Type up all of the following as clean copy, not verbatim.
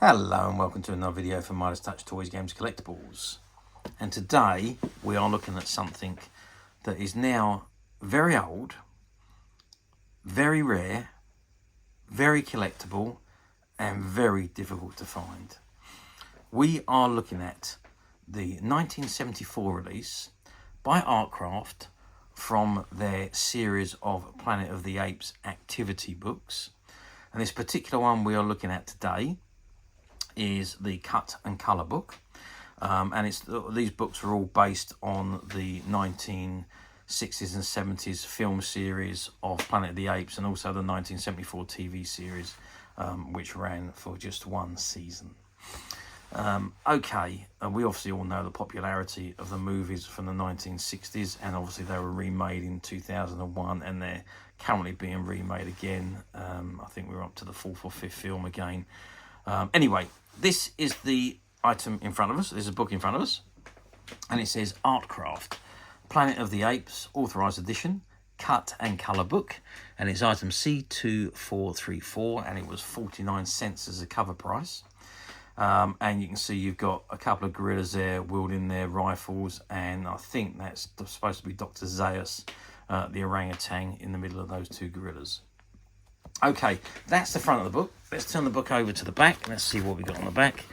Hello and welcome to another video from Midas Touch Toys, Games, Collectibles. And today we are looking at something that is now very old, very rare, very collectible and very difficult to find. We are looking at the 1974 release by Artcraft from their series of Planet of the Apes activity books. And this particular one we are looking at today is the cut and colour book, and these books are all based on the 1960s and 70s film series of Planet of the Apes, and also the 1974 TV series, which ran for just one season. We obviously all know the popularity of the movies from the 1960s, and obviously they were remade in 2001, and they're currently being remade again. I think we're up to the 4th or 5th film again. Anyway, this is the item in front of us. There's a book in front of us, and it says Artcraft, Planet of the Apes, Authorized Edition, Cut and Colour Book, and it's item C2434, and it was 49 cents as a cover price. And you can see you've got a couple of gorillas there wielding their rifles, and I think that's supposed to be Dr. Zaius, the orangutan, in the middle of those two gorillas. Okay, that's the front of the book. Let's turn the book over to the back. Let's see what we got on the back.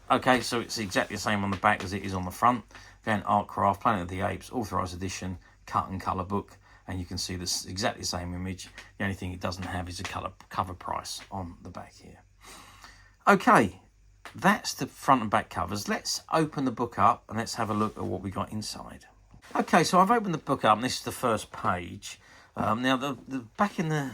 Okay, so it's exactly the same on the back as it is on the front. Again, Artcraft, Planet of the Apes, Authorized Edition, Cut and Colour Book. And you can see this exactly the same image. The only thing it doesn't have is a cover price on the back here. Okay, that's the front and back covers. Let's open the book up and let's have a look at what we got inside. Okay, so I've opened the book up and this is the first page. Now, back in the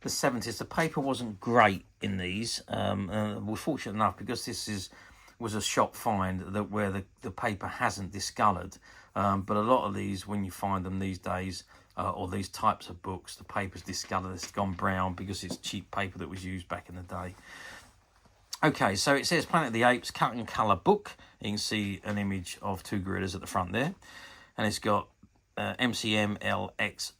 70s, the paper wasn't great in these. We're fortunate enough because this was a shop find where the paper hasn't discoloured. But a lot of these, when you find them these days, or these types of books, the paper's discoloured, it's gone brown because it's cheap paper that was used back in the day. Okay, so it says Planet of the Apes, Cut and Colour Book. You can see an image of two gorillas at the front there. And it's got MCM-LX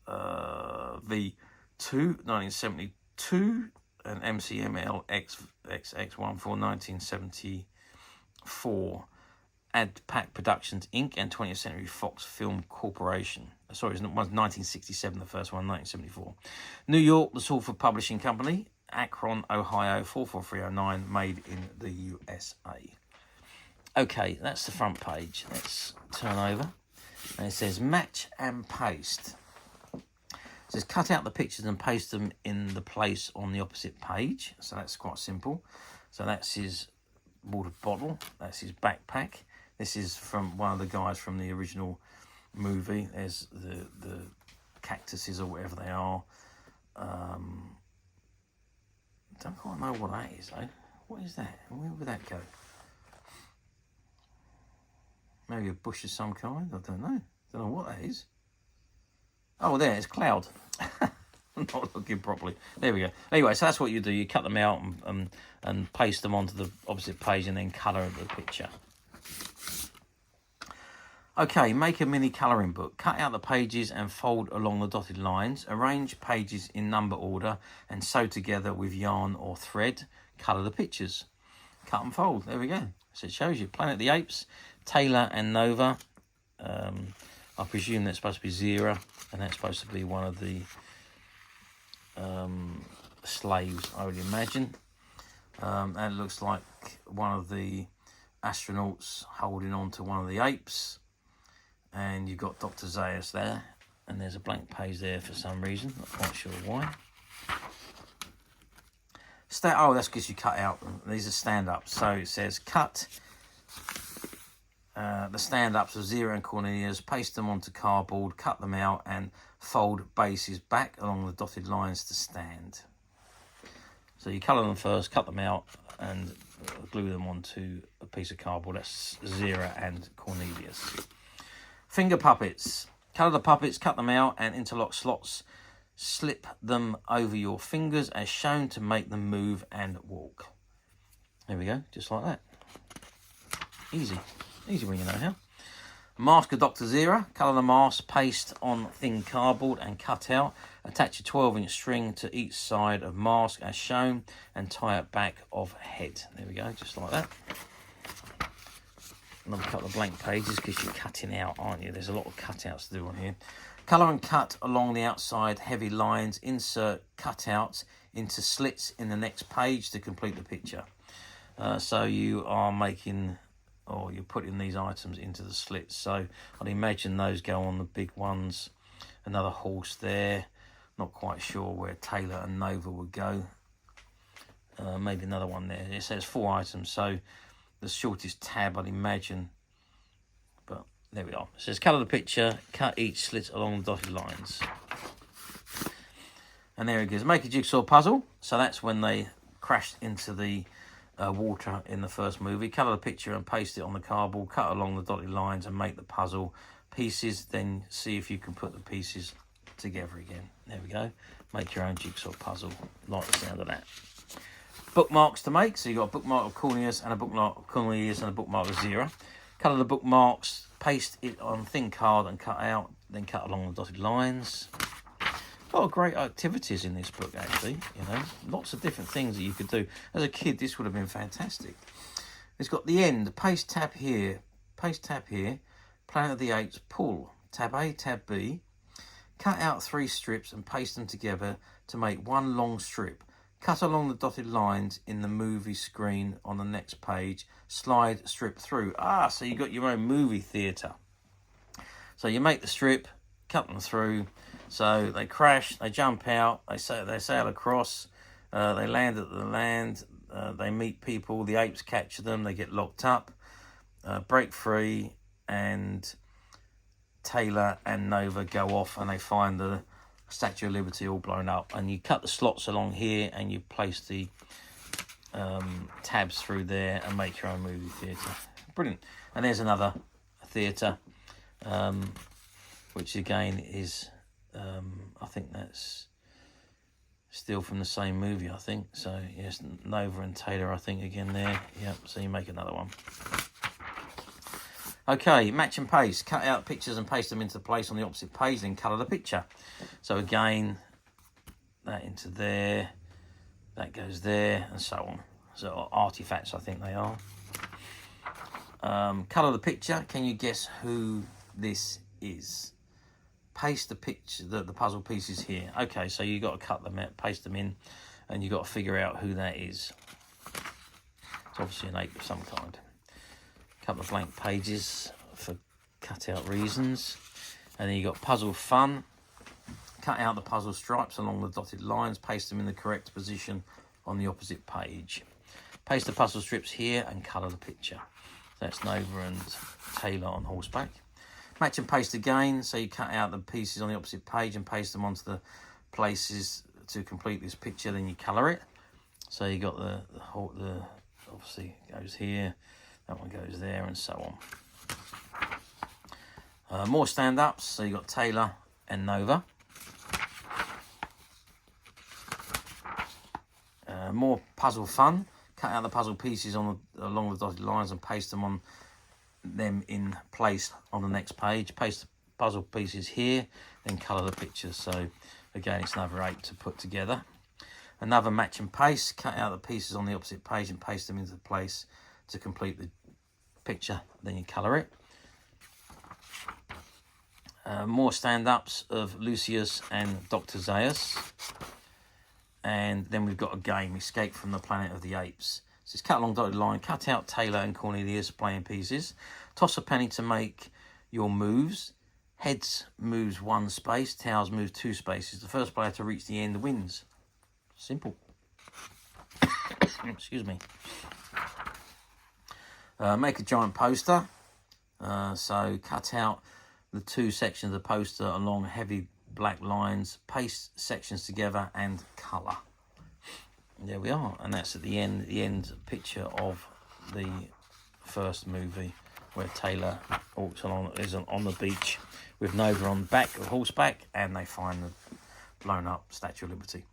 V2 1972 and MCM-LX-XX14 1974. Adpac Productions Inc. and 20th Century Fox Film Corporation. Sorry, it was 1967, the first one, 1974. New York, the Salford Publishing Company, Akron, Ohio, 44309, made in the USA. Okay, that's the front page. Let's turn over. And it says match and paste. It says cut out the pictures and paste them in the place on the opposite page. So that's quite simple. So that's his water bottle. That's his backpack. This is from one of the guys from the original movie. There's the cactuses or whatever they are. Don't quite know what that is though. What is that? Where would that go? Maybe a bush of some kind. I don't know. Don't know what that is. Oh, there, it's cloud. I'm not looking properly. There we go. Anyway, so that's what you do. You cut them out and paste them onto the opposite page and then colour the picture. Okay, make a mini colouring book. Cut out the pages and fold along the dotted lines. Arrange pages in number order and sew together with yarn or thread. Colour the pictures. Cut and fold. There we go. So it shows you Planet of the Apes, Taylor and Nova. I presume that's supposed to be Zira, and that's supposed to be one of the slaves, I would imagine. And it looks like one of the astronauts holding on to one of the apes. And you've got Dr. Zaius there, and there's a blank page there for some reason, not quite sure why. Oh, that's because you cut out. These are stand-ups. So it says cut the stand-ups of Zira and Cornelius, paste them onto cardboard, cut them out, and fold bases back along the dotted lines to stand. So you colour them first, cut them out, and glue them onto a piece of cardboard. That's Zira and Cornelius. Finger puppets. Colour the puppets, cut them out, and interlock slots. Slip them over your fingers as shown to make them move and walk. There we go, just like that. Easy. Easy when you know how. Mask of Dr. Zira. Colour the mask, paste on thin cardboard and cut out. Attach a 12-inch string to each side of mask as shown and tie it back of head. There we go, just like that. Another couple of blank pages because you're cutting out, aren't you? There's a lot of cutouts to do on here. Colour and cut along the outside heavy lines. Insert cutouts into slits in the next page to complete the picture. So you are making, or you're putting these items into the slits. So I'd imagine those go on the big ones. Another horse there. Not quite sure where Taylor and Nova would go. Maybe another one there. It says 4 items, so the shortest tab I'd imagine. But there we are. It says colour the picture, cut each slit along the dotted lines. And there it goes. Make a jigsaw puzzle. So that's when they crashed into the water in the first movie. Colour the picture and paste it on the cardboard. Cut along the dotted lines and make the puzzle pieces. Then see if you can put the pieces together again. There we go. Make your own jigsaw puzzle. Like the sound of that. Bookmarks to make. So you've got a bookmark of Cornelius and a bookmark of Cornelius and a bookmark of Zira. Colour the bookmarks. Paste it on thin card and cut out. Then cut along the dotted lines. A lot of great activities in this book, actually. You know, lots of different things that you could do. As a kid, this would have been fantastic. It's got the end. Paste tab here. Paste tab here. Planet of the Apes. Pull. Tab A, tab B. Cut out 3 strips and paste them together to make one long strip. Cut along the dotted lines in the movie screen on the next page. Slide strip through. So you got your own movie theatre. So you make the strip, cut them through. So they crash, they jump out, they sail across, they land at the land, they meet people, the apes capture them, they get locked up, break free, and Taylor and Nova go off and they find the Statue of Liberty all blown up. And you cut the slots along here and you place the tabs through there and make your own movie theatre. Brilliant. And there's another theatre, which again is... I think that's still from the same movie, I think. So, yes, Nova and Taylor, I think, again there. Yep, so you make another one. Okay, match and paste. Cut out pictures and paste them into place on the opposite page, then colour the picture. So, again, that into there, that goes there, and so on. So, artifacts, I think they are. Colour the picture. Can you guess who this is? Paste the picture, the puzzle pieces here. Okay, so you got to cut them out, paste them in, and you got to figure out who that is. It's obviously an ape of some kind. A couple of blank pages for cut-out reasons, and then you got puzzle fun. Cut out the puzzle stripes along the dotted lines, paste them in the correct position on the opposite page. Paste the puzzle strips here and colour the picture. That's Nova and Taylor on horseback. Match and paste again, so you cut out the pieces on the opposite page and paste them onto the places to complete this picture, then you colour it. So you got the obviously goes here, that one goes there, and so on. More stand-ups, so you got Taylor and Nova. More puzzle fun. Cut out the puzzle pieces along the dotted lines and paste them in place on the next page. Paste the puzzle pieces here, then colour the pictures. So again, it's another 8 to put together. Another match and paste. Cut out the pieces on the opposite page and paste them into place to complete the picture. Then you colour it. More stand-ups of Lucius and Dr. Zaius. And then we've got a game, Escape from the Planet of the Apes. So it's cut along dotted line, cut out Taylor and Cornelius playing pieces. Toss a penny to make your moves. Heads moves 1 space, tails moves 2 spaces. The first player to reach the end wins. Simple. Excuse me. Make a giant poster. So cut out the 2 sections of the poster along heavy black lines, paste sections together and colour. There we are, and that's at the end picture of the first movie where Taylor walks along, is on the beach with Nova on the back of horseback, and they find the blown up Statue of Liberty.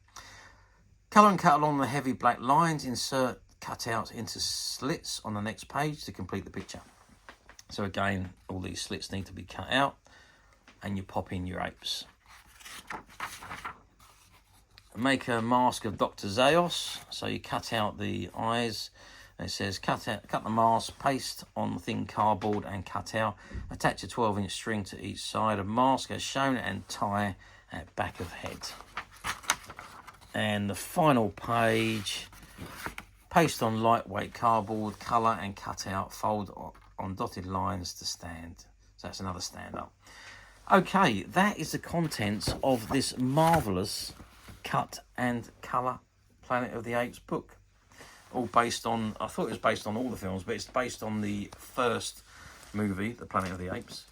Colour and cut along the heavy black lines, insert cutouts into slits on the next page to complete the picture. So again, all these slits need to be cut out, and you pop in your apes. Make a mask of Dr. Zeos. So you cut out the eyes. And it says cut the mask, paste on thin cardboard and cut out. Attach a 12-inch string to each side of mask as shown and tie at back of head. And the final page, paste on lightweight cardboard, colour and cut out, fold on dotted lines to stand. So that's another stand up. Okay, that is the contents of this marvellous cut and colour Planet of the Apes book. All based on, I thought it was based on all the films, but it's based on the first movie, The Planet of the Apes,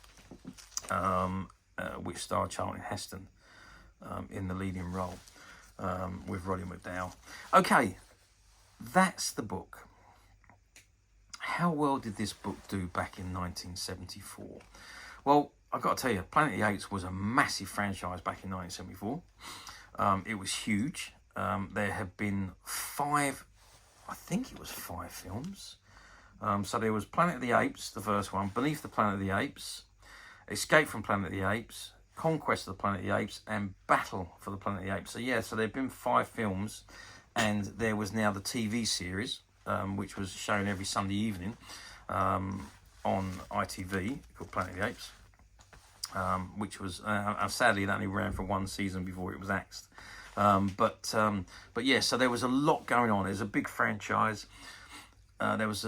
which starred Charlton Heston in the leading role with Roddy McDowall. Okay, that's the book. How well did this book do back in 1974? Well, I've got to tell you, Planet of the Apes was a massive franchise back in 1974. It was huge. There have been five films. So there was Planet of the Apes, the first one, Beneath the Planet of the Apes, Escape from Planet of the Apes, Conquest of the Planet of the Apes, and Battle for the Planet of the Apes. So yeah, so there have been 5 films, and there was now the TV series, which was shown every Sunday evening on ITV, called Planet of the Apes, which was, sadly, it only ran for 1 season before it was axed. But yeah, so there was a lot going on. There's a big franchise. There was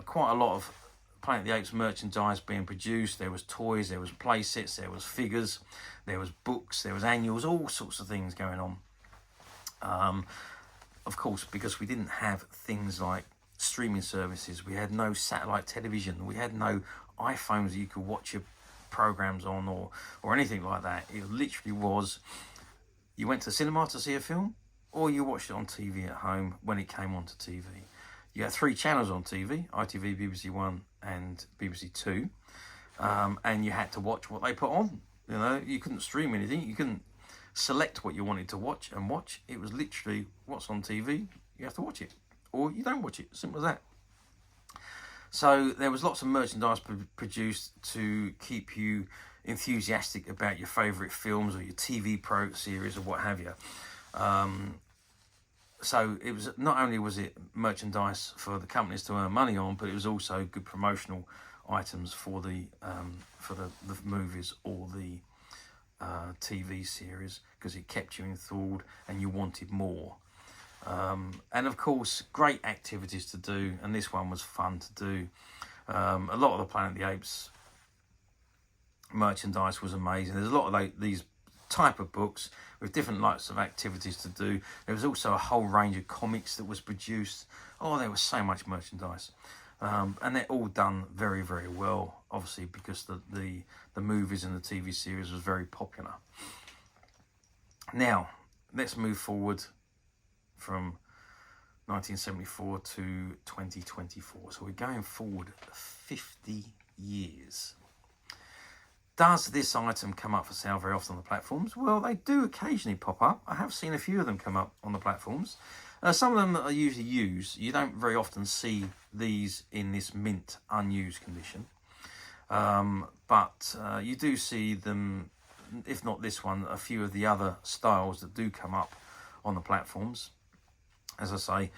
quite a lot of Planet of the Apes merchandise being produced. There was toys, there was play sets, there was figures, there was books, there was annuals, all sorts of things going on. Of course, because we didn't have things like streaming services, we had no satellite television, we had no iPhones that you could watch your programs on or anything like that. It literally was, you went to the cinema to see a film, or you watched it on TV at home when it came onto TV. You had 3 channels on TV, ITV, BBC One and BBC Two, and you had to watch what they put on. You know, you couldn't stream anything, you couldn't select what you wanted to watch and watch. It was literally what's on TV, you have to watch it, or you don't watch it, simple as that. So there was lots of merchandise produced to keep you enthusiastic about your favourite films or your TV pro series or what have you. So it was, not only was it merchandise for the companies to earn money on, but it was also good promotional items for the movies or the TV series, because it kept you enthralled and you wanted more. And of course, great activities to do, and this one was fun to do. A lot of the Planet of the Apes merchandise was amazing. There's a lot of these type of books with different types of activities to do. There was also a whole range of comics that was produced. Oh, there was so much merchandise, and they're all done very, very well, obviously, because the movies and the TV series was very popular. Now let's move forward from 1974 to 2024. So we're going forward 50 years. Does this item come up for sale very often on the platforms? Well, they do occasionally pop up. I have seen a few of them come up on the platforms. Some of them that are usually used, you don't very often see these in this mint unused condition. But you do see them, if not this one, a few of the other styles that do come up on the platforms. As I say,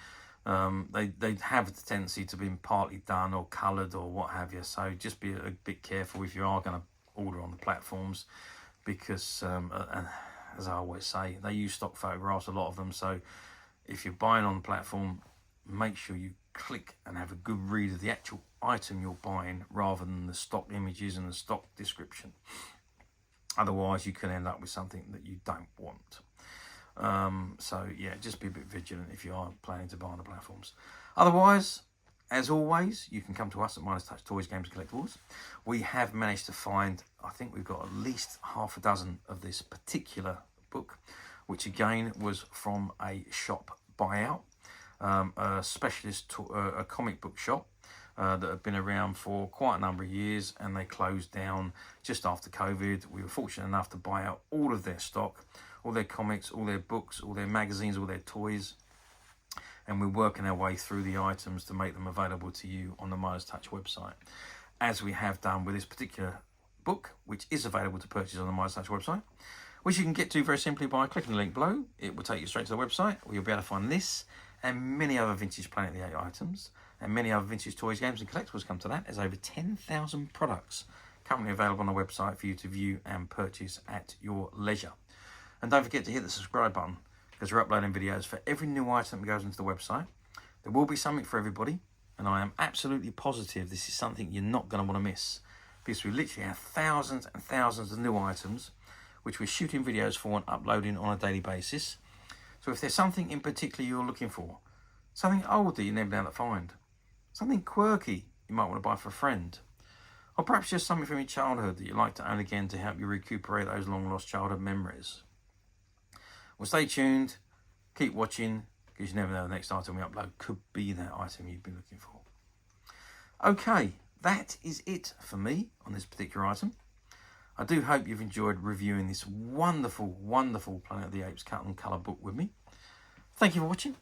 they have the tendency to be partly done or coloured or what have you. So just be a bit careful if you are going to order on the platforms, because as I always say, they use stock photographs, a lot of them. So if you're buying on the platform, make sure you click and have a good read of the actual item you're buying rather than the stock images and the stock description. Otherwise, you can end up with something that you don't want. So yeah, just be a bit vigilant if you are planning to buy on the platforms. Otherwise, as always, you can come to us at Minus Touch Toys, Games and Collectibles. We have managed to find, I think we've got at least half a dozen of this particular book, which again was from a shop buyout, a specialist a comic book shop that had been around for quite a number of years, and they closed down just after COVID. We were fortunate enough to buy out all of their stock, all their comics, all their books, all their magazines, all their toys, and we're working our way through the items to make them available to you on the Midas Touch website. as we have done with this particular book, which is available to purchase on the MySnatch website, which you can get to very simply by clicking the link below. It will take you straight to the website where you'll be able to find this and many other vintage Planet of the Apes items and many other vintage toys, games and collectibles. Come to that. There's over 10,000 products currently available on the website for you to view and purchase at your leisure. And don't forget to hit the subscribe button, because we're uploading videos for every new item that goes into the website. There will be something for everybody, and I am absolutely positive this is something you're not going to want to miss, because we literally have thousands and thousands of new items which we're shooting videos for and uploading on a daily basis. So if there's something in particular you're looking for, something old that you're never able to find, something quirky you might want to buy for a friend, or perhaps just something from your childhood that you'd like to own again to help you recuperate those long lost childhood memories. Well, stay tuned, keep watching, because you never know the next item we upload could be that item you've been looking for. Okay, that is it for me on this particular item. I do hope you've enjoyed reviewing this wonderful, wonderful Planet of the Apes cut and colour book with me. Thank you for watching,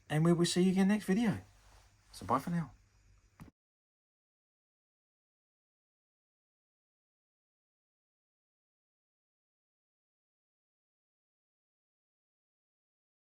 and we will see you again next video. So bye for now.